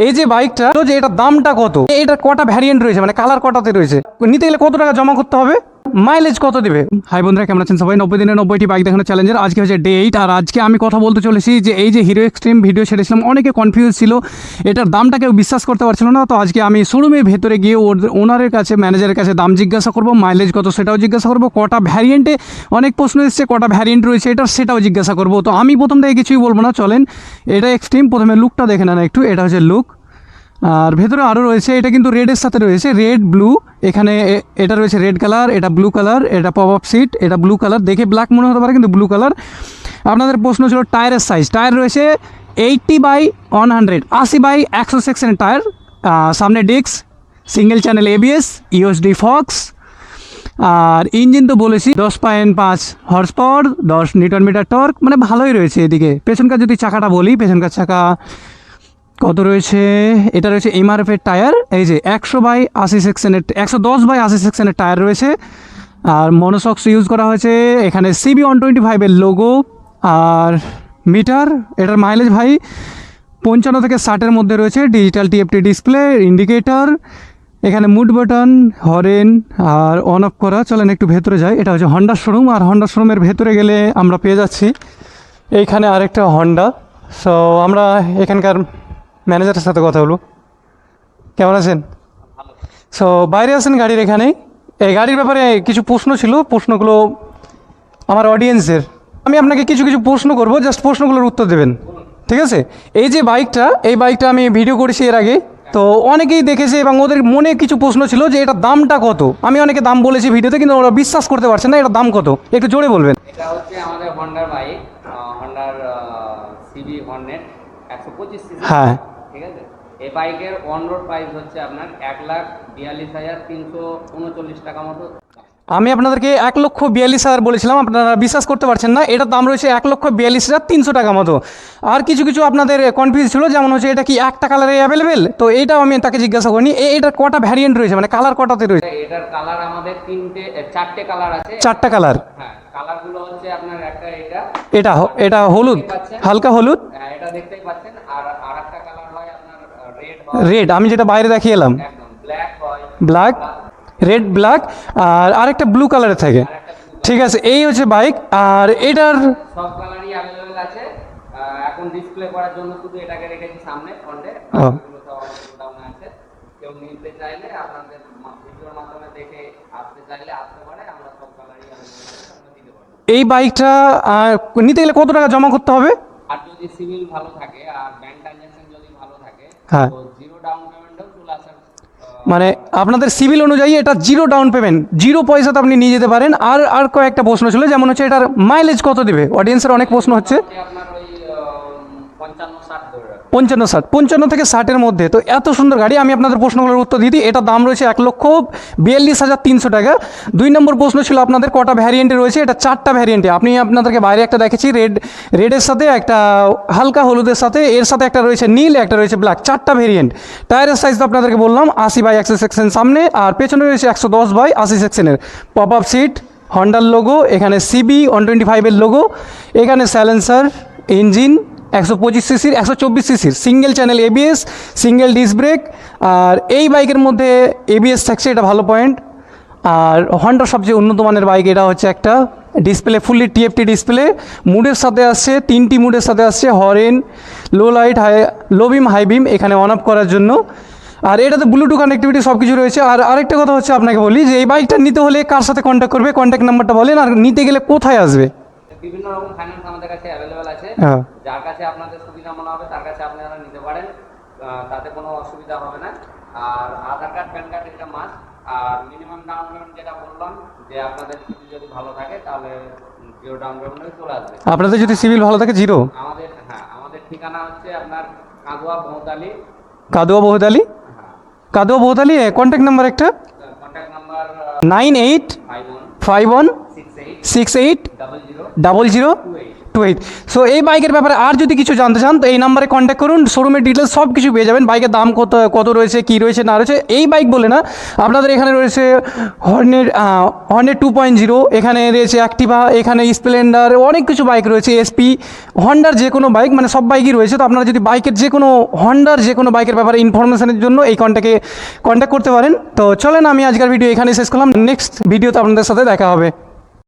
এই যে বাইকটা, তো যে এটার দামটা কত, এটা কটা ভ্যারিয়েন্ট রয়েছে, মানে কালার কটাতে রয়েছে, নিতে গেলে কত টাকা জমা করতে হবে, মাইলেজ কত দিবে। হাই বন্ধুরা, কেমন আছেন সবাই? 90 দিনে 90টি বাইক দেখানো চ্যালেঞ্জের আজকে হচ্ছে ডে 8। আর আজকে আমি কথা বলতে চলেছি যে এই যে হিরো এক্সট্রিম ভিডিও ছেড়েছিলাম, অনেকে কনফিউজ ছিল, এটার দামটা কেউ বিশ্বাস করতে পারছিল না। তো আজকে আমি শোরুমের ভেতরে গিয়ে ওনারের কাছে, ম্যানেজারের কাছে দাম জিজ্ঞাসা করবো, মাইলেজ কত সেটাও জিজ্ঞাসা করবো, কটা ভ্যারিয়েন্টে, অনেক প্রশ্ন এসছে কটা ভ্যারিয়েন্ট রয়েছে এটা, সেটাও জিজ্ঞাসা করবো। তো আমি প্রথম থেকে কিছুই বলবো না, চলেন এটা এক্সট্রিম, প্রথমে লুকটা দেখে নেন একটু। এটা হচ্ছে লুক, আর ভেতরে আরও রয়েছে, এটা কিন্তু রেডের সাথে রয়েছে, রেড ব্লু। এখানে এটা রয়েছে রেড কালার, এটা ব্লু কালার, এটা পপ আপ সিট, এটা ব্লু কালার, দেখে ব্ল্যাক মনে হতে পারে কিন্তু ব্লু কালার। আপনাদের প্রশ্ন ছিল টায়ারের সাইজ, টায়ার রয়েছে 80/100, 80/100 সেকশনের টায়ার। সামনে disc, single channel ABS, USD ফক্স। আর ইঞ্জিন তো বলেছি 10.5 horse power, 10 newton metre torque, মানে ভালোই রয়েছে। এদিকে পেছনকার যদি চাকাটা বলি, পেছনকার চাকা কত রয়েছে, এটা রয়েছে এমআরএফ এর টায়ার, এই যে 100/80 সেকশনের, 110/80 সেকশনের টায়ার রয়েছে। আর মনোসক্স ইউজ করা হয়েছে, এখানে CB 125 এর লোগো। আর মিটার, এটার মাইলেজ ভাই 55 থেকে 60-এর মধ্যে রয়েছে। ডিজিটাল TFT ডিসপ্লে, ইন্ডিকেটর, এখানে মুড বাটন, হরেন আর অন অফ করা। চলেন একটু ভেতরে যাই। এটা হচ্ছে হন্ডা শোরুম, আর হন্ডা শোরুমের ভেতরে গেলে আমরা পেয়ে যাচ্ছি এইখানে আরেকটা হন্ডা। সো আমরা এখানকার ম্যানেজারের সাথে কথা বলবো। কেমন আছেন? সো বাইরে আছেন গাড়ির এখানে, এই গাড়ির ব্যাপারে কিছু প্রশ্ন ছিল, প্রশ্নগুলো আমার অডিয়েন্সের। আমি আপনাকে কিছু কিছু প্রশ্ন করবো, জাস্ট প্রশ্নগুলোর উত্তর দেবেন, ঠিক আছে? এই যে বাইকটা, এই বাইকটা আমি ভিডিও করেছি এর আগে, তো অনেকেই দেখেছে এবং ওদের মনে কিছু প্রশ্ন ছিল যে এটার দামটা কত। আমি অনেকে দাম বলেছি ভিডিওতে, কিন্তু ওরা বিশ্বাস করতে পারছে না এটার দাম কত, একটু জোরে বলবেন। এটা হচ্ছে আমাদের হন্ডার বাইক, হন্ডার সিবি হর্নেট 125 সিসি। হ্যাঁ, ঠিক আছে। এই বাইকের অন রোড প্রাইস হচ্ছে আপনার 1,42,339 টাকা মতো। আমি আপনাদেরকে 1,42,000 বলেছিলাম, আপনারা বিশ্বাস করতে পারছেন না। এটার দাম রয়েছে 1,42,300 টাকা মতো। আর কিছু কিছু আপনাদের কনফিউজ ছিল, যেমন হচ্ছে এটা কি একটা কালারে অ্যাভেলেবেল, তো এটাও আমি তাকে জিজ্ঞাসা করিনি। এটার কটা ভ্যারিয়েন্ট রয়েছে, মানে কালার কটাতে রয়েছে? এটার কালার আমাদের চারটে কালার আছে। 4টা কালার। হ্যাঁ, কালারগুলো হচ্ছে আপনার একটা এটা হলুদ, হালকা হলুদ। হ্যাঁ, এটা দেখতেই পাচ্ছেন। আর আরেকটা কালার হয় আপনার রেড, আমি যেটা বাইরে দেখিয়ে এলাম, একদম ব্ল্যাক হয়, ব্ল্যাক, রেড ব্ল্যাক, আর আরেকটা ব্লু কালারের থাকে। ঠিক আছে, এই হচ্ছে বাইক। আর এটার সব কালারই অ্যাভেলেবেল আছে। এখন ডিসপ্লে করার জন্য শুধু এটাকে রেখেছি সামনে ফ্রন্টে, বাকিগুলো সব ডাউনে আছে। কেউ নিতে চাইলে আপনাদের ভিডিওর মাধ্যমে দেখে আসতে চাইলে আসতে পারে, আমরা সব কালারই অ্যাভেলেবেল দিতে পারবো। এই বাইকটা নিতে গেলে কত টাকা জমা করতে হবে? আর যদি সিভিল ভালো থাকে আর ব্যাংক ট্রানজাকশন যদি ভালো থাকে, হ্যাঁ, তো জিরো ডাউন পেমেন্টও চলে আসার মানে আপনাদের সিভিল অনুযায়ী এটা 0 ডাউন পেমেন্ট, 0 পয়সাতে আপনি নিয়ে যেতে পারেন। আর কয়েকটা প্রশ্ন ছিল, যেমন হচ্ছে এটার মাইলেজ কত দিবে, অডিয়েন্সের অনেক প্রশ্ন হচ্ছে। আপনার ওই 55-60 ধরে রাখুন। 55-60, 55 থেকে 60-এর মধ্যে। তো এত সুন্দর গাড়ি, আমি আপনাদের প্রশ্নগুলোর উত্তর দিই। এটার দাম রয়েছে 1,42,300 টাকা। 2 নম্বর প্রশ্ন ছিল আপনাদের কটা ভ্যারিয়েন্টে রয়েছে, এটা 4টা ভ্যারিয়েন্টে। আপনি আপনাদেরকে বাইরে একটা দেখেছি, রেডের সাথে, একটা হালকা হলুদের সাথে, এর সাথে একটা রয়েছে নীল, একটা রয়েছে ব্ল্যাক, 4টা ভ্যারিয়েন্ট। টায়ারের সাইজ তো আপনাদেরকে বললাম 80/100 সেকশন সামনে, আর পেছনে রয়েছে 110/80 সেকশনের। পপ আপ সিট, হন্ডার লোগো, এখানে CB 125 এর লোগো, এখানে সাইলেন্সার, ইঞ্জিন 125 সিসির, 124 সিসির, single channel ABS, single disc brake. আর এই বাইকের মধ্যে ABS থাকছে, এটা ভালো পয়েন্ট। আর হন্ডার সবচেয়ে উন্নত মানের বাইক, এটা হচ্ছে একটা ডিসপ্লে, ফুললি TFT ডিসপ্লে, মুডের সাথে আসছে, 3টি মুডের সাথে আসছে, হরেন, লো লাইট, লো বিম, হাই বিম, এখানে অন অফ করার জন্য। আর এটাতে ব্লুটুথ কানেক্টিভিটি সব কিছু রয়েছে। আর আরেকটা কথা হচ্ছে, আপনাকে বলি যে এই বাইকটা নিতে হলে কার সাথে কন্ট্যাক্ট করবে, কন্ট্যাক্ট নাম্বারটা বলেন, আর নিতে গেলে কোথায় আসবে? বিভিন্ন রকম ফাইন্যান্স আমাদের কাছে অ্যাভেলেবেল আছে। হ্যাঁ, যার কাছে আপনাদের সুবিধা মনে হবে তার কাছে আপনারা নিতে পারেন, তাতে কোনো অসুবিধা হবে না। আর আধার কার্ড, প্যান কার্ড এটা মাস্ট। আর মিনিমাম ডাউন পেমেন্ট যেটা বললাম, যে আপনাদের সিভিল যদি ভালো থাকে তাহলে 0 ডাউন পেমেন্টে চলে আসবে। আপনাদের যদি সিভিল ভালো থাকে 0? আমাদের ঠিকানা হচ্ছে আপনার কাদুয়া বহুতালি। কাদুয়া বহুতালি, কাদুয়া বহুতালি। কন্ট্যাক্ট নাম্বার একটা, কন্ট্যাক্ট নাম্বার 9851680028। 28। সো এই বাইকের ব্যাপারে আর যদি কিছু জানতে চান তো এই নাম্বারে কন্ট্যাক্ট করুন, শোরুমের ডিটেলস সব কিছু পেয়ে যাবেন, বাইকের দাম কত রয়েছে, কী রয়েছে না রয়েছে। এই বাইক বলে না, আপনাদের এখানে রয়েছে হর্নেট 2.0, এখানে রয়েছে অ্যাক্টিভা, এখানে স্প্লেন্ডার, অনেক কিছু বাইক রয়েছে, এসপি, হন্ডার যে কোনো বাইক, মানে সব বাইকই রয়েছে। তো আপনারা যদি বাইকের যে কোনো হন্ডার যে কোনো বাইকের ব্যাপারে ইনফরমেশনের জন্য এই কন্ট্যাক্ট করতে পারেন। তো চলেন আমি আজকের ভিডিও এখানে শেষ করলাম, নেক্সট ভিডিওতে আপনাদের সাথে দেখা হবে।